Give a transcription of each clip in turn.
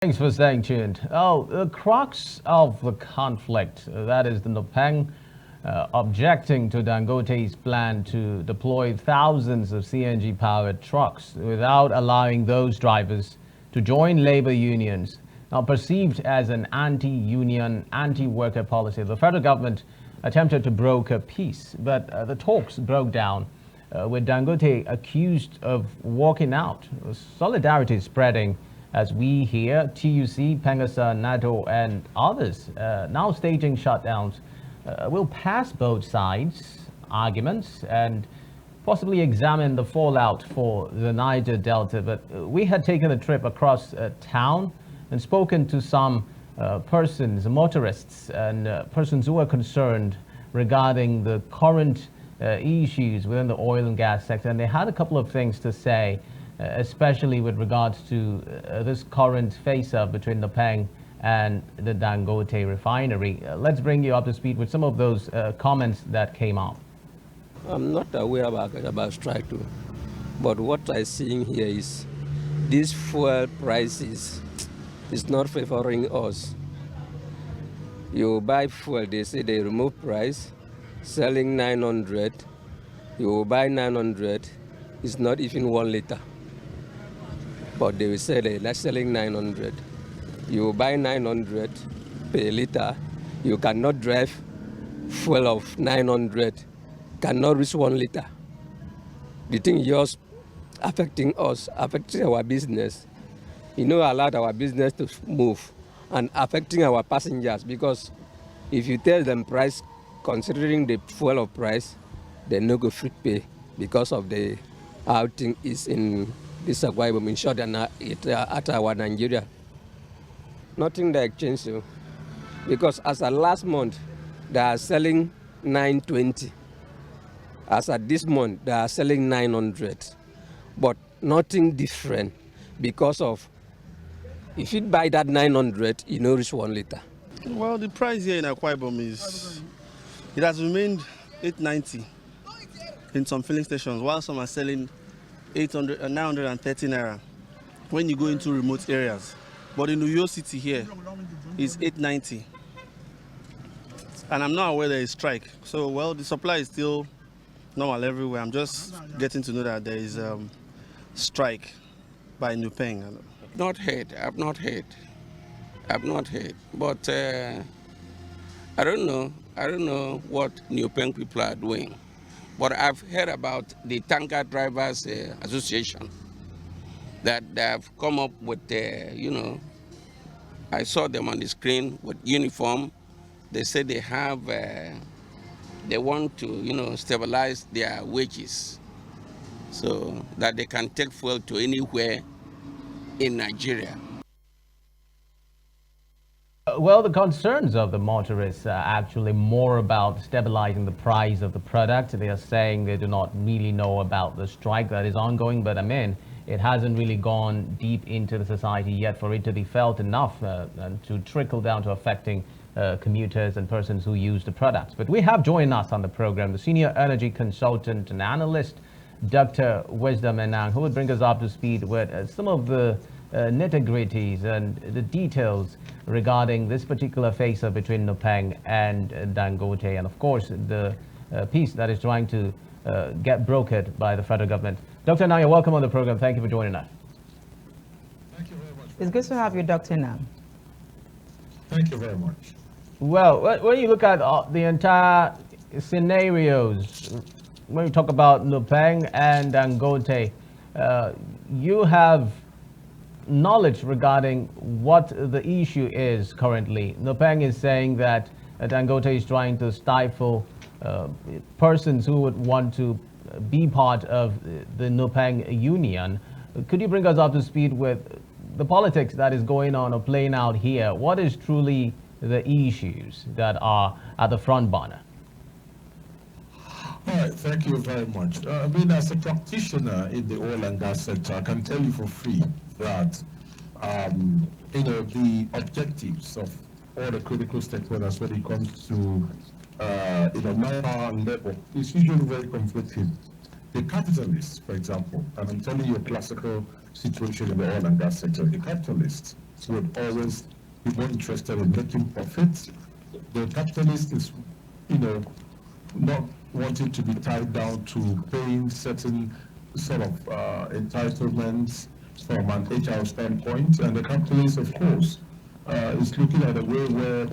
Thanks for staying tuned. Oh, the crux of the conflict, that is the NUPENG objecting to Dangote's plan to deploy thousands of CNG-powered trucks without allowing those drivers to join labor unions. Now perceived as an anti-union, anti-worker policy, the federal government attempted to broker peace, but the talks broke down with Dangote accused of walking out. Solidarity is spreading as we hear TUC, Pengasa, NATO, and others now staging shutdowns will pass both sides' arguments and possibly examine the fallout for the Niger Delta. But we had taken a trip across town and spoken to some persons, motorists, and persons who are concerned regarding the current issues within the oil and gas sector. And they had a couple of things to say, especially with regards to this current face-up between NUPENG and the Dangote refinery. Let's bring you up to speed with some of those comments that came up. I'm not aware about strike too, but what I'm seeing here is these fuel prices is not favoring us. You buy fuel, they say they remove price, selling 900. You buy 900, it's not even 1 liter. But they will say they're selling 900. You buy 900 per liter, you cannot drive fuel of 900, cannot reach 1 liter. The thing is just affecting us, affecting our business. You know, allow our business to move and affecting our passengers, because if you tell them price, considering the fuel of price, they no go free pay because of the outing is in this Agwaibom, in short, and at our Nigeria. Nothing that changed, because as of last month, they are selling 920. As of this month, they are selling 900. But nothing different, because of, if you buy that 900, you know reach 1 liter. Well, the price here in Akwa is, it has remained 890 in some filling stations, while some are selling 930 naira when you go into remote areas. But in Uyo City here, it's 890. And I'm not aware there is strike. So, well, the supply is still normal everywhere. I'm just getting to know that there is strike by NUPENG. Not heard. I've not heard. But I don't know. I don't know what NUPENG people are doing. But I've heard about the Tanker Drivers Association, that they have come up with, I saw them on the screen with uniform. They say they have, they want to, stabilize their wages so that they can take fuel to anywhere in Nigeria. Well, the concerns of the motorists are actually more about stabilizing the price of the product. They are saying they do not really know about the strike that is ongoing, but I mean, it hasn't really gone deep into the society yet for it to be felt enough and to trickle down to affecting commuters and persons who use the products. But we have joined us on the program the senior energy consultant and analyst, Dr. Wisdom Enang, who would bring us up to speed with some of the nitty-gritties and the details regarding this particular face-up between NUPENG and Dangote, and of course the peace that is trying to get brokered by the federal government. Dr. Enang, you're welcome on the program. Thank you for joining us. Thank you very much. It's good to have you, Dr. Enang. Thank you very much. Well, when you look at the entire scenarios, when we talk about NUPENG and Dangote, you have knowledge regarding what the issue is currently. NUPENG is saying that Dangote is trying to stifle persons who would want to be part of the NUPENG union. Could you bring us up to speed with the politics that is going on or playing out here? What is truly the issues that are at the front burner? All right, thank you very much. As a practitioner in the oil and gas sector, I can tell you for free that, the objectives of all the critical stakeholders when it comes to, manpower and labor is usually very conflicting. The capitalists, for example, and I'm telling you a classical situation in the oil and gas sector, the capitalists would always be more interested in making profits. The capitalist is, not wanting to be tied down to paying certain sort of entitlements from an HR standpoint. And the capitalist, of course, is looking at a way where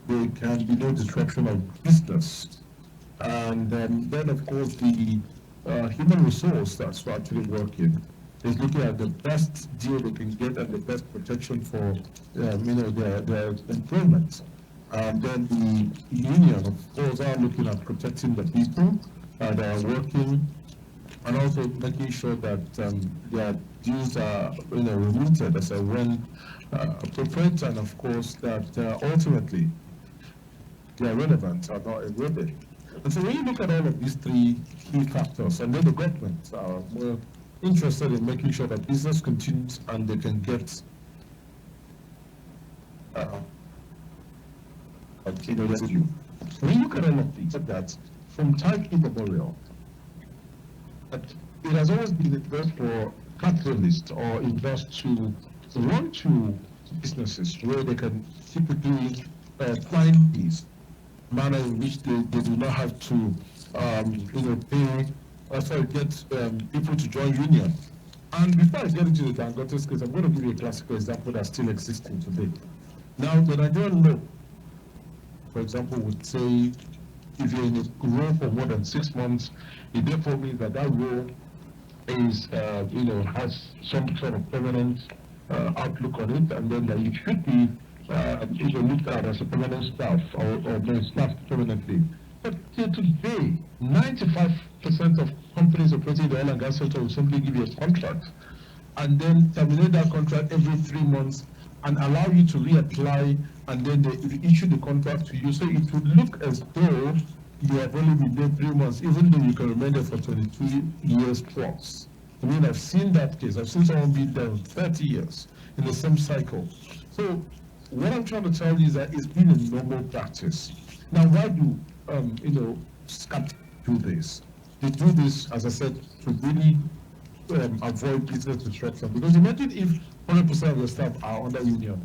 there can be no disruption of business. And then of course, the human resource that's actually working is looking at the best deal they can get and the best protection for, their employment. And then the union, of course, are looking at protecting the people that are working, and also making sure that their dues are, remitted as a when appropriate, and of course that ultimately their relevance are not eroded. And so when you look at all of these three key factors, and then the government are more interested in making sure that business continues and they can get revenue. When you look at all of these, that from time immemorial, that it has always been the best for capitalists or investors to run to businesses where they can typically find these manner in which they do not have to, get people to join union. And before I get into the Dangote case, I'm going to give you a classical example that's still existing today. Now, the Nigerian law, for example, would say if you're in a role for more than 6 months, it therefore means that role is, has some sort of permanent outlook on it, and then that you should be looked at as a permanent staff or being staffed permanently. But till today, 95% of companies operating in the oil and gas sector will simply give you a contract and then terminate that contract every 3 months and allow you to reapply, and then they issue the contract to you. So it would look as though you have only been there 3 months, even though you can remain there for 22 years plus. I mean, I've seen that case. I've seen someone be there 30 years in the same cycle. So what I'm trying to tell you is that it's been a normal practice. Now, why do scams do this? They do this, as I said, to really avoid business disruption. Because imagine if 100% of the staff are under union.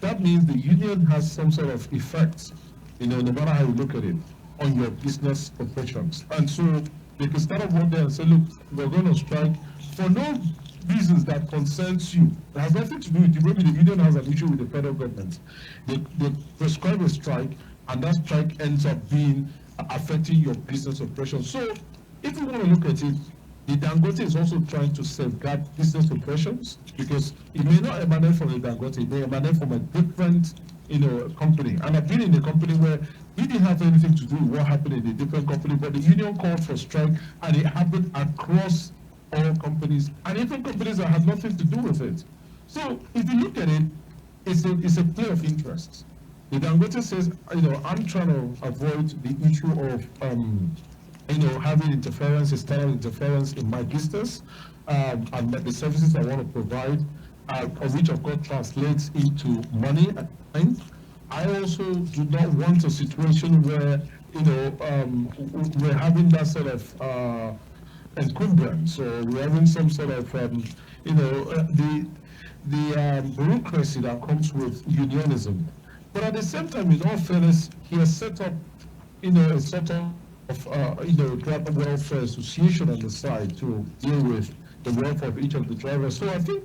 That means the union has some sort of effect, no matter how you look at it, on your business operations. And so they can start up one day and say, look, we're going to strike for no reasons that concerns you. It has nothing to do with you. Maybe the union has an issue with the federal government. They prescribe a strike, and that strike ends up being affecting your business operations. So if you want to look at it, the Dangote is also trying to safeguard business operations, because it may not emanate from the Dangote, it may emanate from a different company. And I've been in a company where we didn't have anything to do with what happened in a different company, but the union called for strike, and it happened across all companies, and even companies that had nothing to do with it. So if you look at it, it's a play of interest. The Dangote says, I'm trying to avoid the issue of having external interference in my business, and the services I want to provide, which of course translates into money at times. I also do not want a situation where, we're having that sort of encumbrance, or we're having some sort of, the bureaucracy that comes with unionism. But at the same time, in all fairness, he has set up, a sort of driver welfare association on the side to deal with the welfare of each of the drivers. So I think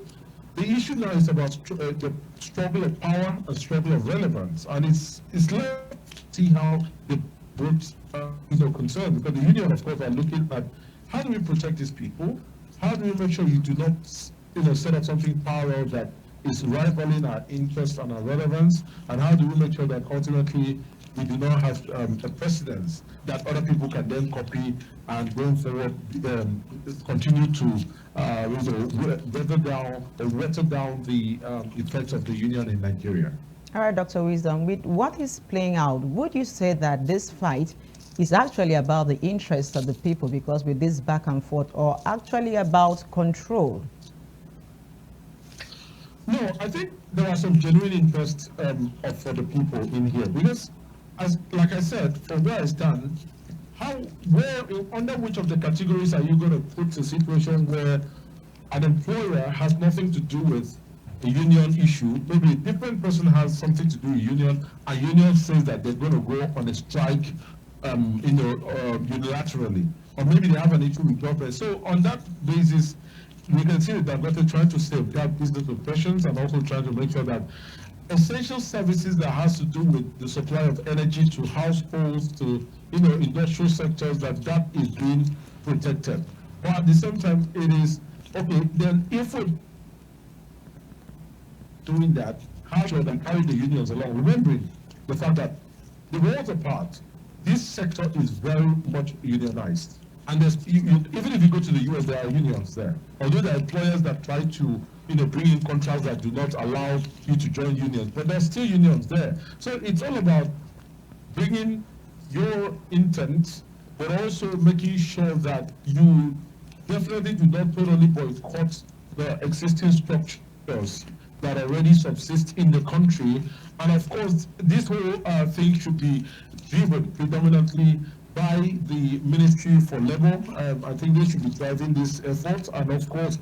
the issue now is about the struggle of power and struggle of relevance, and it's left to see how the groups are concerned, because the union, of course, are looking at how do we protect these people, how do we make sure you do not set up something parallel that is rivaling our interest and our relevance, and how do we make sure that ultimately we do not have a precedence that other people can then copy and going forward continue to weather down the effects of the union in Nigeria. All right, Dr. Wisdom, with what is playing out, would you say that this fight is actually about the interests of the people, because with this back and forth, or actually about control? No, I think there are some genuine interests for the people in here, because, like I said, from where I stand, under which of the categories are you going to put a situation where an employer has nothing to do with a union issue, maybe a different person has something to do with union, and union says that they're going to go on a strike, unilaterally, or maybe they have an issue with government. So on that basis, we can see that Dangote trying to safeguard business operations and also trying to make sure that essential services that has to do with the supply of energy to households, to industrial sectors, that is being protected. But at the same time, it is okay. Then if we're doing that, how should we carry the unions along? Remembering the fact that the worlds apart, this sector is very much unionized. And even if you go to the US, there are unions there. Although there are employers that try to bring in contracts that do not allow you to join unions, but there's still unions there. So it's all about bringing your intent, but also making sure that you definitely do not totally boycott the existing structures that already subsist in the country. And of course, this whole thing should be driven predominantly by the Ministry for Labour. I think they should be driving this effort, and of course,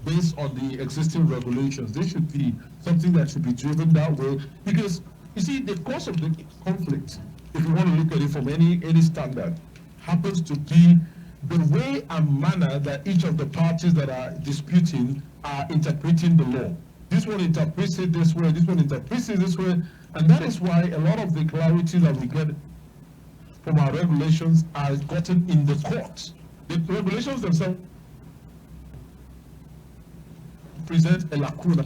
based on the existing regulations, they should be something that should be driven that way. Because you see, the cause of the conflict, if you want to look at it from any standard, happens to be the way and manner that each of the parties that are disputing are interpreting the law. This one interprets it this way, this one interprets it this way, and that is why a lot of the clarity that we get from our regulations are gotten in the courts. The regulations themselves present a lacuna,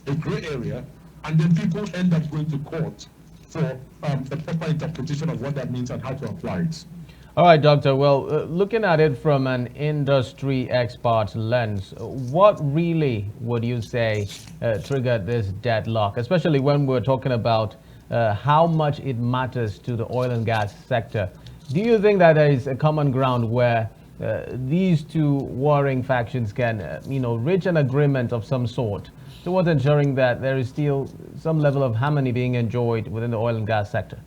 a gray area, and then people end up going to court for the proper interpretation of what that means and how to apply it. All right, Doctor. Well, looking at it from an industry expert's lens, what really would you say triggered this deadlock, especially when we're talking about how much it matters to the oil and gas sector? Do you think that there is a common ground where these two warring factions can, reach an agreement of some sort towards ensuring that there is still some level of harmony being enjoyed within the oil and gas sector?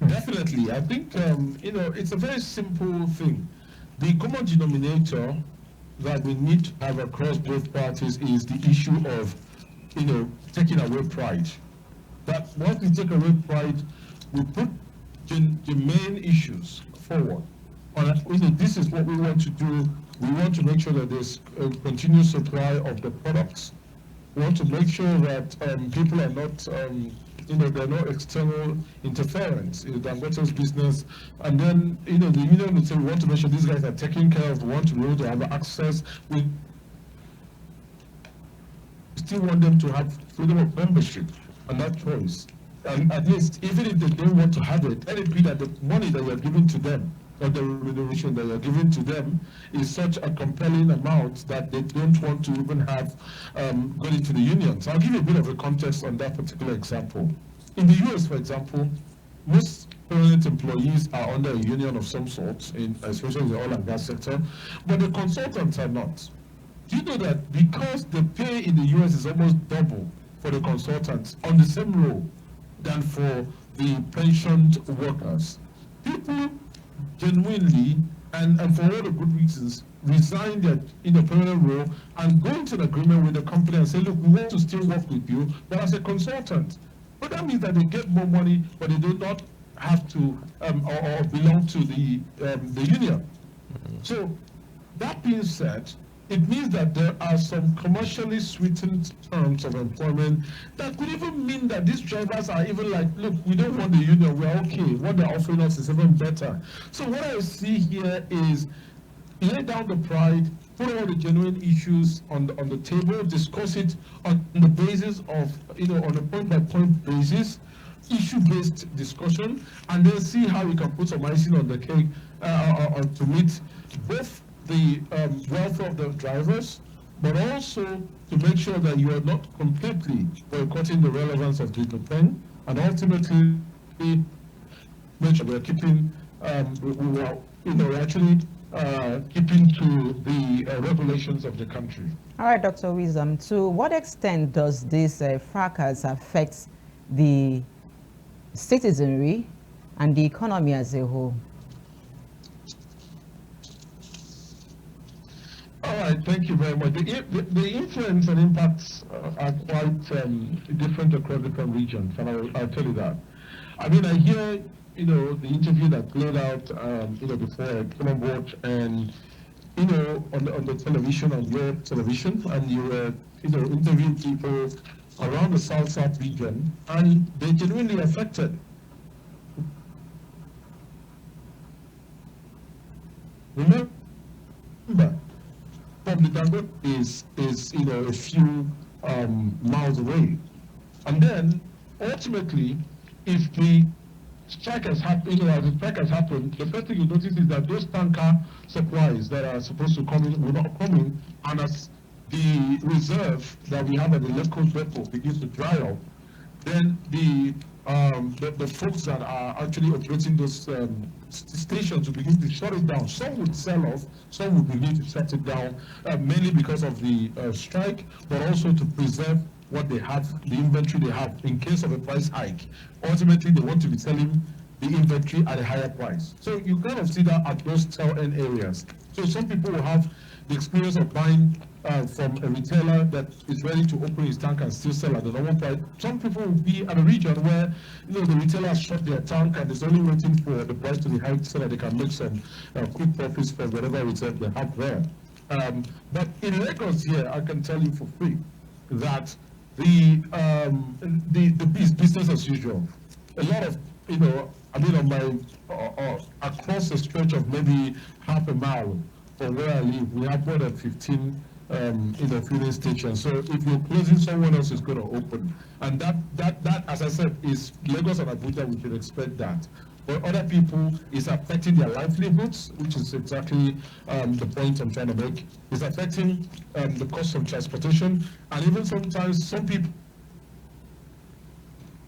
Definitely. I think, it's a very simple thing. The common denominator that we need to have across both parties is the issue of, taking away pride. That once we take away pride, we put the main issues forward. This is what we want to do. We want to make sure that there's a continuous supply of the products. We want to make sure that people are not, there are no external interference in Dangote's business. And then, the union would say, we want to make sure these guys are taken care of. We want to be able to have access. We still want them to have freedom of membership and that choice. And at least, even if they don't want to have it, let it be that the money that you're giving to them, or the remuneration that you're giving to them, is such a compelling amount that they don't want to even have gone into the union. So I'll give you a bit of a context on that particular example. In the US, for example, most permanent employees are under a union of some sort, especially in the oil and gas sector, but the consultants are not. Do you know that because the pay in the US is almost double for the consultants on the same role than for the pensioned workers, people genuinely and for all the good reasons resign their permanent role and go into an agreement with the company and say, look, we want to still work with you, but as a consultant. But that means that they get more money, but they do not have to or belong to the union. So that being said, it means that there are some commercially sweetened terms of employment that could even mean that these drivers are even like, look, we don't want the union, we're okay. What they're offering us is even better. So what I see here is lay down the pride, put all the genuine issues on the table, discuss it on the basis of, on a point-by-point basis, issue-based discussion, and then see how we can put some icing on the cake to meet both the welfare of the drivers, but also to make sure that you are not completely boycotting the relevance of the NUPENG, and ultimately make sure we're keeping, we're actually keeping to the regulations of the country. All right, Dr. Wisdom, to what extent does this fracas affect the citizenry and the economy as a whole? All right, thank you very much. The influence and impacts are quite different across different regions, and I'll tell you that. I mean, I hear, the interview that played out, before I came on board, and, on the television, on your television, and you were, interviewing people around the South region, and they're genuinely affected. Remember, from the Dangote is a few miles away, and then ultimately, if the strike has happened, as the strike has happened, the first thing you notice is that those tanker supplies that are supposed to come in will not come in, and as the reserve that we have at the left coast depot begins to dry up, then the folks that are actually operating those stations will begin to shut it down. Some would sell off, some will begin to shut it down, mainly because of the strike, but also to preserve what they have, the inventory they have, in case of a price hike. Ultimately, they want to be selling the inventory at a higher price. So you kind of see that at those tail end areas. So some people will have the experience of buying from a retailer that is ready to open his tank and still sell at the normal price. Some people will be at a region where the retailer has shut their tank and is only waiting for the price to be hiked so that they can make some quick profits from whatever reserve they have there. But in Lagos here, I can tell you for free that the business as usual. A lot of, on my across a stretch of maybe half a mile from where I live, we have more than 15 filling stations. So if you're closing, someone else is going to open, and that, as I said, is Lagos and Abuja. We should expect that. For other people, it's affecting their livelihoods, which is exactly the point I'm trying to make. It's affecting the cost of transportation, and even sometimes some people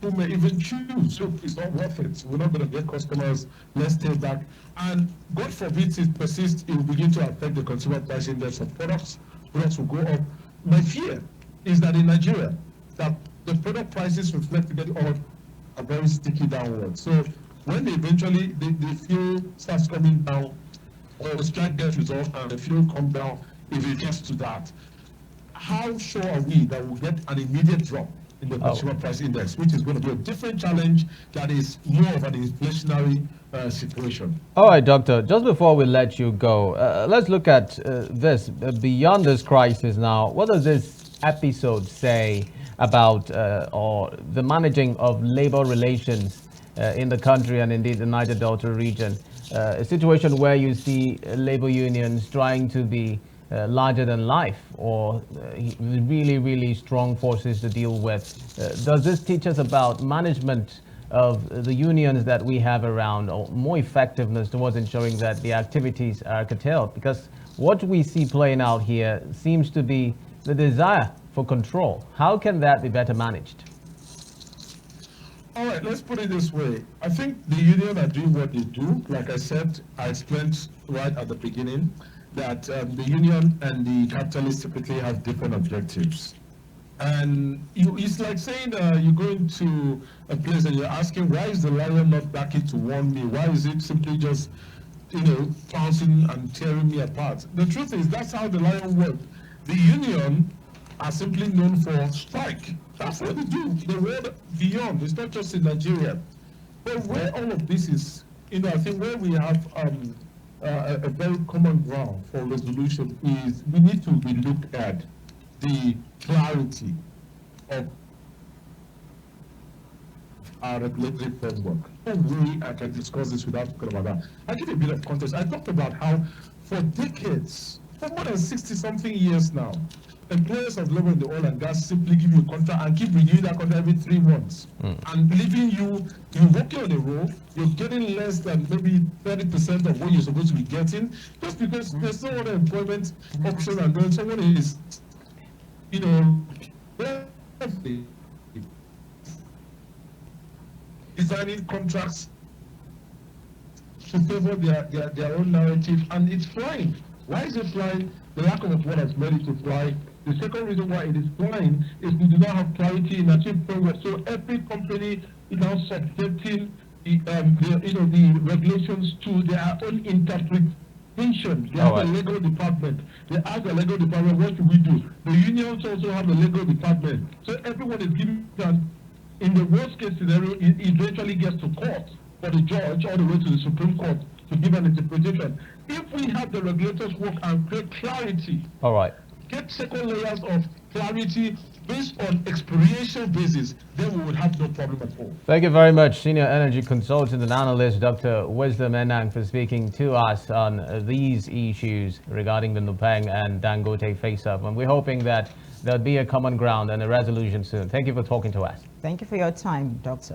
who may even choose, so it's not worth it. We're not going to get customers, let's stay back. And God forbid it persists, it will begin to affect the consumer price index of products. Products will go up. My fear is that in Nigeria, that the product prices reflected on are very sticky downward. So when they eventually, the fuel starts coming down, or the strike gets resolved and the fuel comes down, if it gets to that, how sure are we that we'll get an immediate drop in the consumer price index, which is going to be a different challenge that is more of an inflationary situation? All right, Doctor, just before we let you go, let's look at this. Beyond this crisis now, what does this episode say about or the managing of labor relations in the country and indeed the Niger Delta region? A situation where you see labor unions trying to be larger than life, or really, really strong forces to deal with. Does this teach us about management of the unions that we have around, or more effectiveness towards ensuring that the activities are curtailed? Because what we see playing out here seems to be the desire for control. How can that be better managed? All right, let's put it this way. I think the union are doing what they do. Like I said, I explained right at the beginning that the union and the capitalists typically have different objectives. And it's like saying you're going to a place and you're asking, why is the lion not backing to warn me? Why is it simply just, pouncing and tearing me apart? The truth is, that's how the lion works. The union are simply known for strike. That's what they do. The world beyond, it's not just in Nigeria. But where all of this is, I think where we have a very common ground for resolution is we need to look at the clarity of our regulatory framework. No way I can discuss this without talking about that. I'll give you a bit of context. I talked about how for decades, for more than 60-something years now, employers of labor in the oil and gas simply give you a contract and keep renewing that contract every 3 months. And leaving you're working on a roll, you're getting less than maybe 30% of what you're supposed to be getting, just because there's no other employment option, and then someone is, designing contracts to favor their own narrative, and it's flying. Why is it flying? The lack of what has made it to fly. The second reason why it is flying is we do not have clarity in achieving framework. So every company is now subjecting the regulations to their own interpretation. pension, they All have a right. legal department. They ask the legal department, what should we do? The unions also have a legal department. So everyone is given, in the worst case scenario, it eventually gets to court for the judge all the way to the Supreme Court to give an interpretation. If we have the regulators work and create clarity, All right. get second layers of clarity based on experiential basis, then we would have no problem at all. Thank you very much, Senior Energy Consultant and Analyst Dr. Wisdom Enang, for speaking to us on these issues regarding the NUPENG and Dangote face-up. And we're hoping that there'll be a common ground and a resolution soon. Thank you for talking to us. Thank you for your time, Doctor.